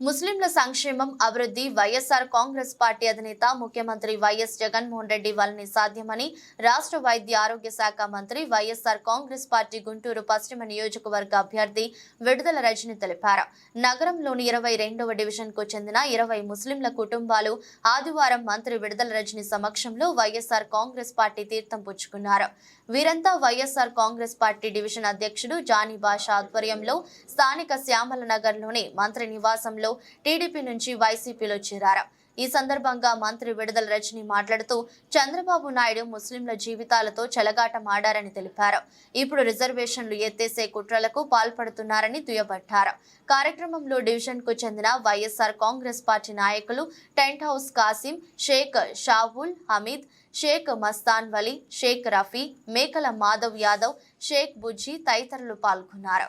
ముస్లింల సంక్షేమం, అభివృద్ధి వైఎస్ఆర్ కాంగ్రెస్ పార్టీ అధినేత ముఖ్యమంత్రి వైఎస్ జగన్మోహన్ రెడ్డి వల్లనే సాధ్యమని రాష్ట్ర వైద్య ఆరోగ్య శాఖ మంత్రి వైఎస్ఆర్ కాంగ్రెస్ పార్టీ గుంటూరు పశ్చిమ నియోజకవర్గ అభ్యర్థి విడుదల రజని తెలిపారు. నగరంలోని 22వ డివిజన్కు చెందిన 20 ముస్లింల కుటుంబాలు ఆదివారం మంత్రి విడుదల రజని సమక్షంలో వైఎస్ఆర్ కాంగ్రెస్ పార్టీ తీర్థం పుచ్చుకున్నారు. వీరంతా వైఎస్ఆర్ కాంగ్రెస్ పార్టీ డివిజన్ అధ్యక్షుడు జానీ బాషా ఆధ్వర్యంలో స్థానిక శ్యామల నగర్లోని మంత్రి నివాసంలో టీడీపీ నుంచి వైసీపీలో చేరారు. ఈ సందర్భంగా మంత్రి విడుదల రజని మాట్లాడుతూ చంద్రబాబు నాయుడు ముస్లింల జీవితాలతో చెలగాటమాడారని తెలిపారు. ఇప్పుడు రిజర్వేషన్లు ఎత్తేసే కుట్రలకు పాల్పడుతున్నారని దుయ్యబట్టారు. కార్యక్రమంలో డివిజన్ కు చెందిన వైఎస్ఆర్ కాంగ్రెస్ పార్టీ నాయకులు టెంట్ హౌస్ కాసిం, షేక్ షావుల్ హమీద్, షేక్ మస్తాన్ వలీ, షేక్ రఫీ, మేకల మాధవ్ యాదవ్, షేక్ బుజ్జి తదితరులు పాల్గొన్నారు.